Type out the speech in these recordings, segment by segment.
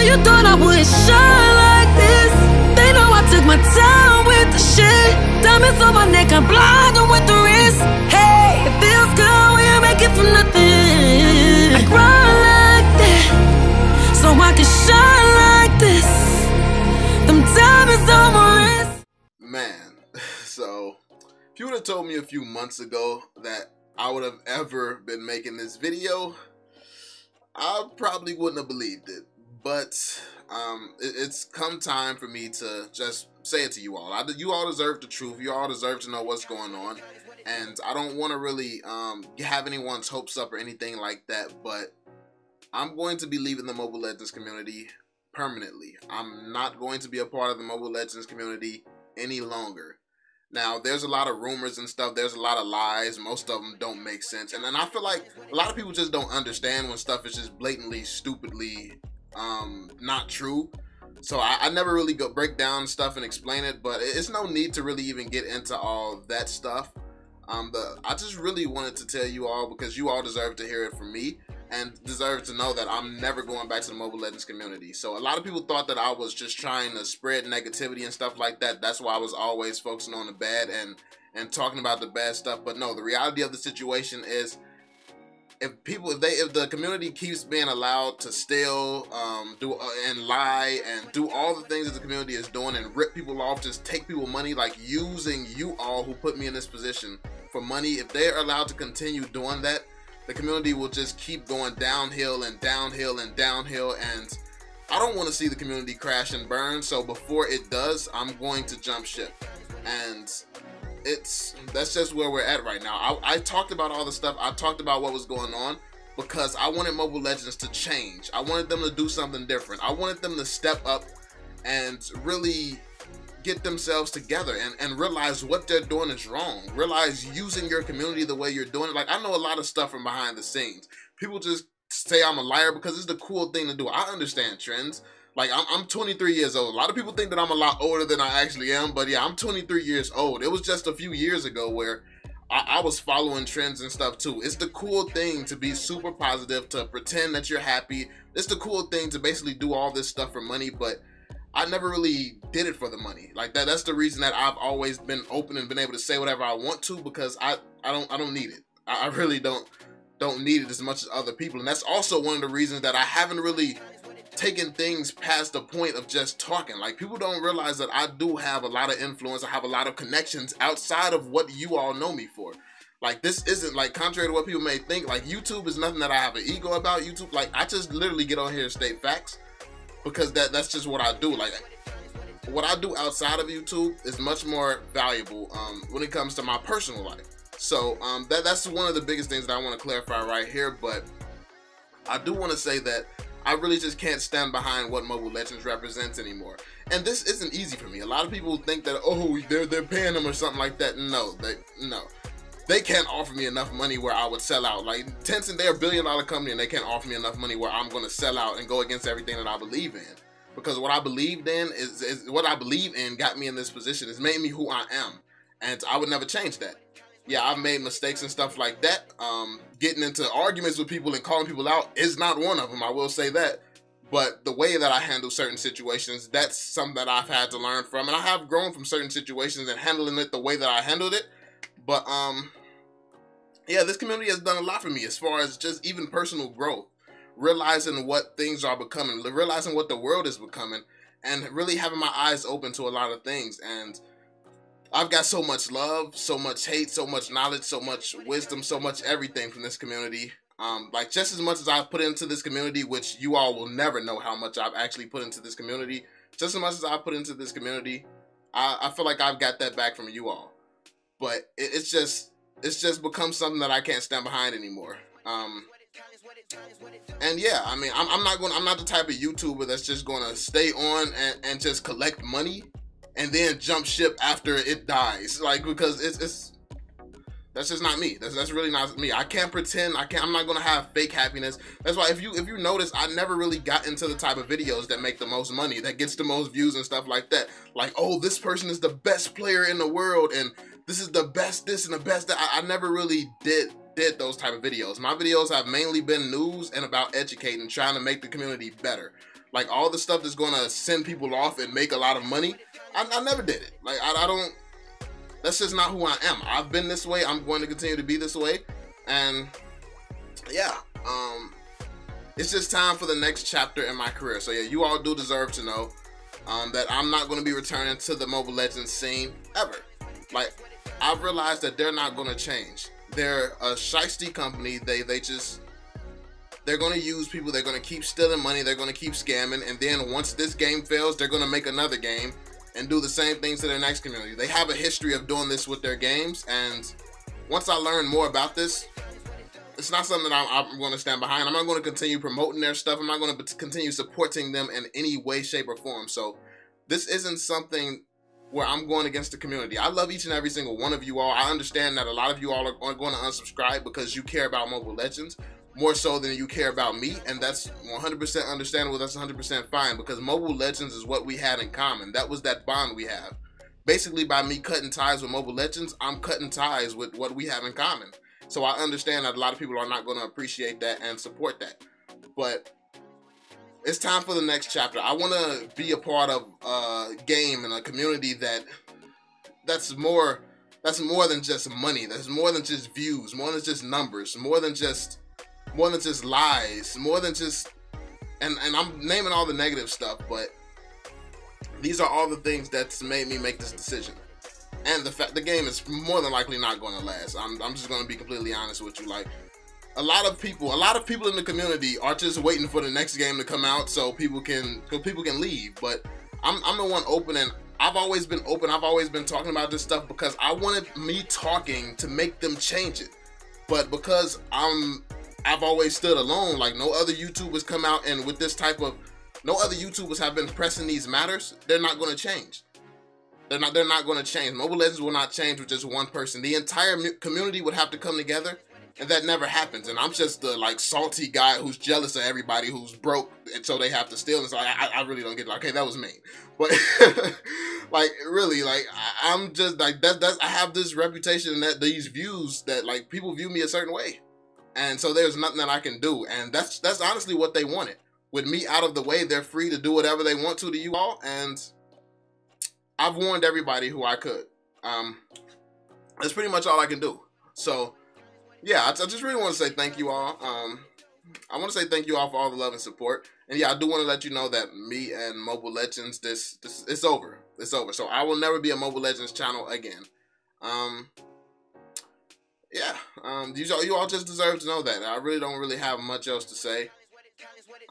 you thought I would shine like this. They know I took my time with the shit. Diamonds on my neck, I'm blinding with the wrist. Hey, it feels good when you make it from nothing. I grind like that, so I can shine like this. Them diamonds on my wrist. Man, so if you would have told me a few months ago that I would have ever been making this video, I probably wouldn't have believed it. But it's come time for me to just say it to you all. You all deserve the truth. You all deserve to know what's going on. And I don't want to really have anyone's hopes up or anything like that. But I'm going to be leaving the Mobile Legends community permanently. I'm not going to be a part of the Mobile Legends community any longer. Now, there's a lot of rumors and stuff. There's a lot of lies. Most of them don't make sense. And I feel like a lot of people just don't understand when stuff is just blatantly, stupidly not true. So I never really break down stuff and explain it, but it's no need to really even get into all that stuff. I just really wanted to tell you all, because you all deserve to hear it from me and deserve to know that I'm never going back to the Mobile Legends community. So a lot of people thought that I was just trying to spread negativity and stuff like that. That's why I was always focusing on the bad and talking about the bad stuff. But no, the reality of the situation is, if the community keeps being allowed to steal, and lie and do all the things that the community is doing and rip people off, just take people money, like using you all who put me in this position for money, if they're allowed to continue doing that, the community will just keep going downhill and downhill and downhill. And I don't want to see the community crash and burn. So before it does, I'm going to jump ship. And that's just where we're at right now. I talked about all the stuff. I talked about what was going on because I wanted Mobile Legends to change. I wanted them to do something different. I wanted them to step up and really get themselves together and realize what they're doing is wrong. Realize using your community the way you're doing it. Like, I know a lot of stuff from behind the scenes. People just say I'm a liar because it's the cool thing to do. I understand trends. Like, I'm 23 years old. A lot of people think that I'm a lot older than I actually am, but yeah, I'm 23 years old. It was just a few years ago where I was following trends and stuff too. It's the cool thing to be super positive, to pretend that you're happy. It's the cool thing to basically do all this stuff for money, but I never really did it for the money. Like that's the reason that I've always been open and been able to say whatever I want to, because I don't need it. I really don't need it as much as other people. And that's also one of the reasons that I haven't really taken things past the point of just talking. Like, people don't realize that I do have a lot of influence. I have a lot of connections outside of what you all know me for. Like, this isn't, like, contrary to what people may think, like, YouTube is nothing that I have an ego about. YouTube, like, I just literally get on here and state facts because that's just what I do. Like, what I do outside of YouTube is much more valuable when it comes to my personal life. So that's one of the biggest things that I want to clarify right here. But I do want to say that I really just can't stand behind what Mobile Legends represents anymore. And this isn't easy for me. A lot of people think that, oh, they're paying them or something like that. No, they can't offer me enough money where I would sell out. Like, Tencent, they're a $1 billion company and they can't offer me enough money where I'm going to sell out and go against everything that I believe in. Because what I believed in is what I believe in got me in this position. It's made me who I am. And I would never change that. Yeah, I've made mistakes and stuff like that. Getting into arguments with people and calling people out is not one of them, I will say that. But the way that I handle certain situations, that's something that I've had to learn from. And I have grown from certain situations and handling it the way that I handled it. But, yeah, this community has done a lot for me as far as just even personal growth. Realizing what things are becoming, realizing what the world is becoming, and really having my eyes open to a lot of things. And I've got so much love, so much hate, so much knowledge, so much wisdom, so much everything from this community. Like, just as much as I've put into this community, which you all will never know how much I've actually put into this community, just as much as I've put into this community, I feel like I've got that back from you all. But it's just become something that I can't stand behind anymore. And yeah, I mean, I'm not the type of YouTuber that's just gonna stay on and just collect money and then jump ship after it dies. Like, because that's just not me. That's really not me. I can't pretend. I'm not gonna have fake happiness. That's why if you notice, I never really got into the type of videos that make the most money, that gets the most views and stuff like that. Like, oh, this person is the best player in the world and this is the best this and the best that. I never really did those type of videos. My videos have mainly been news and about educating, trying to make the community better. like all the stuff that's gonna send people off and make a lot of money. I never did it. Like I don't. That's just not who I am. I've been this way. I'm going to continue to be this way, and yeah, it's just time for the next chapter in my career. So yeah, you all do deserve to know that I'm not going to be returning to the Mobile Legends scene ever. Like, I've realized that they're not going to change. They're a shiesty company. They're going to use people. They're going to keep stealing money. They're going to keep scamming. And then once this game fails, they're going to make another game and do the same things to their next community. They have a history of doing this with their games. And once I learn more about this, it's not something that I'm going to stand behind. I'm not going to continue promoting their stuff. I'm not going to continue supporting them in any way, shape, or form. So this isn't something where I'm going against the community. I love each and every single one of you all. I understand that a lot of you all are going to unsubscribe because you care about Mobile Legends more so than you care about me, and that's 100% understandable. That's 100% fine, because Mobile Legends is what we had in common. That was that bond we have. Basically, by me cutting ties with Mobile Legends, I'm cutting ties with what we have in common. So I understand that a lot of people are not going to appreciate that and support that. But it's time for the next chapter. I want to be a part of a game and a community that's more than just money. That's more than just views, more than just numbers, more than just lies, more than just and I'm naming all the negative stuff, but these are all the things that's made me make this decision. And the fact the game is more than likely not going to last. I'm just going to be completely honest with you. Like, a lot of people in the community are just waiting for the next game to come out so people can leave. But I'm the one open, and I've always been open. I've always been talking about this stuff because I wanted me talking to make them change it. But because I've always stood alone, like no other YouTubers come out and with this type of, no other YouTubers have been pressing these matters, they're not going to change. They're not going to change. Mobile Legends will not change with just one person. The entire community would have to come together, and that never happens. And I'm just the like salty guy who's jealous of everybody who's broke, and so they have to steal. And so I really don't get it. Okay, that was mean, but like really, like I'm just like that. I have this reputation that these views that like people view me a certain way, and so there's nothing that I can do. And that's honestly what they wanted. With me out of the way, they're free to do whatever they want to you all, and I've warned everybody who I could. That's pretty much all I can do. So, yeah, I just really want to say thank you all. I want to say thank you all for all the love and support. And yeah, I do want to let you know that me and Mobile Legends, this it's over. It's over. So I will never be a Mobile Legends channel again. You all just deserve to know that. I really don't have much else to say.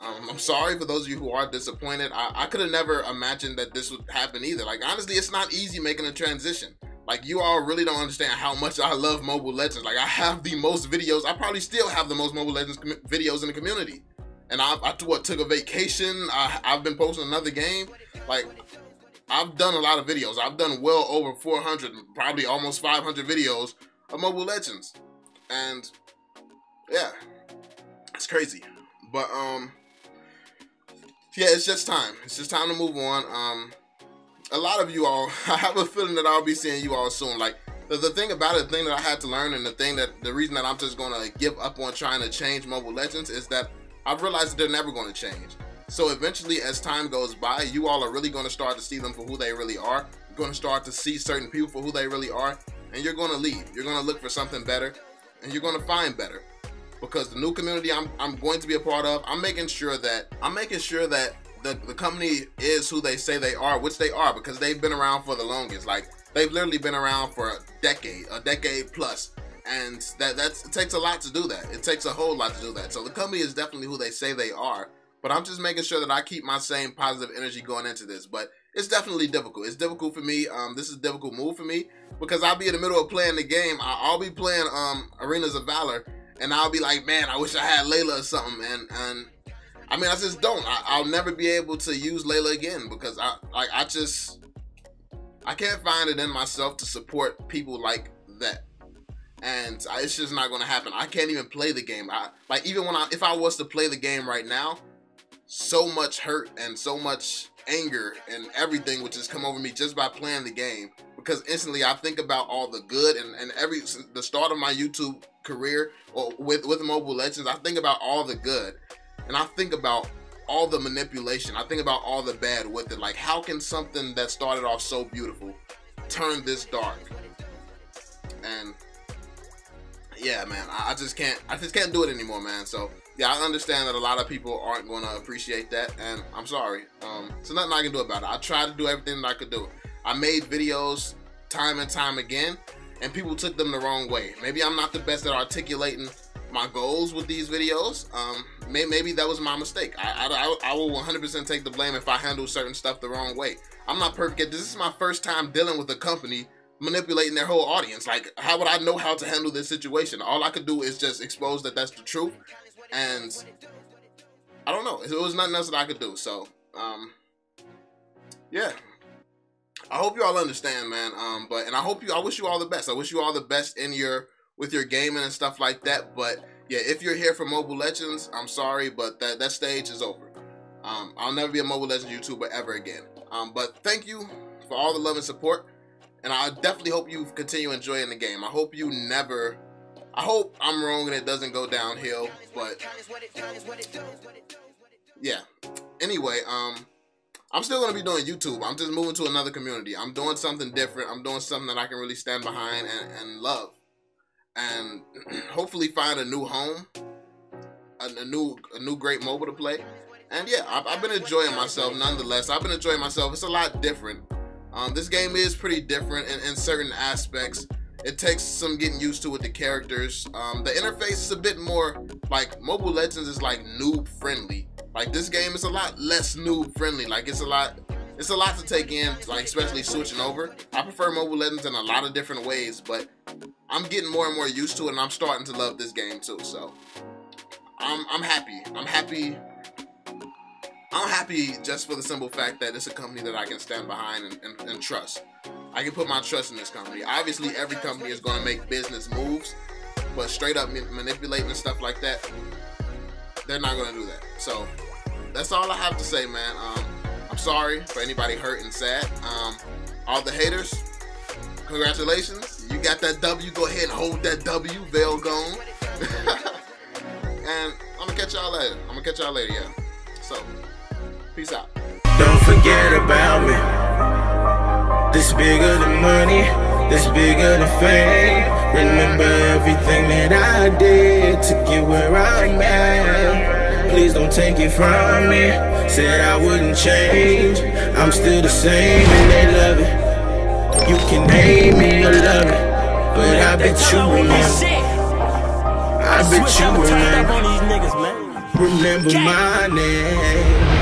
I'm sorry for those of you who are disappointed. I could have never imagined that this would happen either. Like, honestly, it's not easy making a transition. Like, you all really don't understand how much I love Mobile Legends. Like, I have the most videos. I probably still have the most Mobile Legends videos in the community. And I took a vacation. I've been posting another game. Like, I've done a lot of videos. I've done well over 400, probably almost 500 videos of Mobile Legends. And, yeah, it's crazy. But, yeah, it's just time. It's just time to move on. A lot of you all, I have a feeling that I'll be seeing you all soon. Like, the thing about it, the thing that I had to learn, and the reason that I'm just going to give up on trying to change Mobile Legends is that I've realized that they're never going to change. So eventually, as time goes by, you all are really going to start to see them for who they really are. You're going to start to see certain people for who they really are, and you're going to leave. You're going to look for something better, and you're going to find better. Because the new community I'm going to be a part of, I'm making sure that the company is who they say they are, which they are, because they've been around for the longest. Like, they've literally been around for a decade plus, and it takes a lot to do that. It takes a whole lot to do that. So the company is definitely who they say they are, but I'm just making sure that I keep my same positive energy going into this. But it's definitely difficult. It's difficult for me. This is a difficult move for me because I'll be in the middle of playing the game. I'll be playing Arenas of Valor, and I'll be like, man, I wish I had Layla or something, and I mean, I just don't. I'll never be able to use Layla again because I can't find it in myself to support people like that, and it's just not going to happen. I can't even play the game. If I was to play the game right now, so much hurt and so much anger and everything would just come over me just by playing the game, because instantly I think about all the good and the start of my YouTube career or with Mobile Legends. I think about all the good, and I think about all the manipulation. I think about all the bad with it. Like, how can something that started off so beautiful turn this dark? And yeah, man, I just can't do it anymore, man. So yeah, I understand that a lot of people aren't going to appreciate that, and I'm sorry. So nothing I can do about it. I tried to do everything that I could do. I made videos time and time again, and people took them the wrong way. Maybe I'm not the best at articulating my goals with these videos. Maybe that was my mistake. I will 100% take the blame if I handle certain stuff the wrong way. I'm not perfect. This is my first time dealing with a company manipulating their whole audience. Like, how would I know how to handle this situation? All I could do is just expose that that's the truth, and I don't know. It was nothing else that I could do. So yeah, I hope you all understand, man. And I wish you all the best. I wish you all the best with your gaming and stuff like that. But yeah, if you're here for Mobile Legends, I'm sorry, but that stage is over. I'll never be a Mobile Legends YouTuber ever again. But thank you for all the love and support, and I definitely hope you continue enjoying the game. I hope I'm wrong and it doesn't go downhill, but yeah. Anyway, I'm still gonna be doing YouTube. I'm just moving to another community. I'm doing something different. I'm doing something that I can really stand behind and love, and hopefully find a new home, a new great mobile to play. And yeah, I've been enjoying myself nonetheless. I've been enjoying myself. It's a lot different. This game is pretty different in certain aspects. It takes some getting used to with the characters. The interface is a bit more like Mobile Legends is like noob friendly. Like, this game is a lot less noob friendly. Like, it's a lot to take in, like, especially switching over. I prefer Mobile Legends in a lot of different ways, but I'm getting more and more used to it, and I'm starting to love this game too. So I'm happy. I'm happy just for the simple fact that it's a company that I can stand behind and trust. I can put my trust in this company. Obviously, every company is going to make business moves, but straight up manipulating and stuff like that, they're not going to do that. So that's all I have to say, man. I'm sorry for anybody hurt and sad. All the haters, congratulations. You got that W. Go ahead and hold that W. VeLL gone. And I'm going to catch y'all later. Yeah. So, peace out. Don't forget about me. This bigger than money, this bigger than fame. Remember everything that I did to get where I'm at. Please don't take it from me. Said I wouldn't change. I'm still the same and they love it. You can hate me or love it, but I bet you remember. I bet you remember. Remember my name.